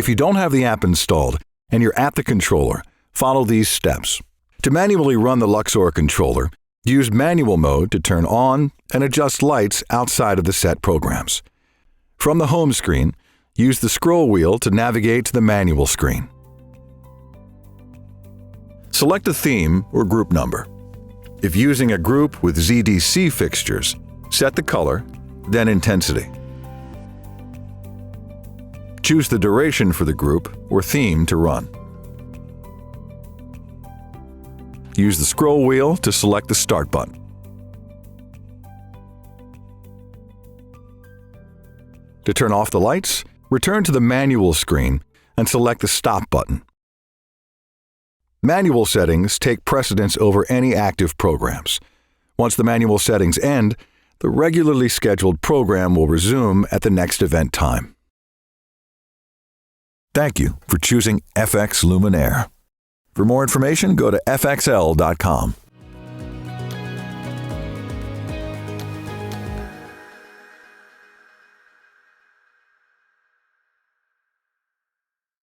If you don't have the app installed and you're at the controller, follow these steps. To manually run the Luxor controller, use manual mode to turn on and adjust lights outside of the set programs. From the home screen, use the scroll wheel to navigate to the manual screen. Select a theme or group number. If using a group with ZDC fixtures, set the color, then intensity. Choose the duration for the group or theme to run. Use the scroll wheel to select the Start button. To turn off the lights, return to the manual screen and select the Stop button. Manual settings take precedence over any active programs. Once the manual settings end, the regularly scheduled program will resume at the next event time. Thank you for choosing FX Luminaire. For more information, go to fxl.com.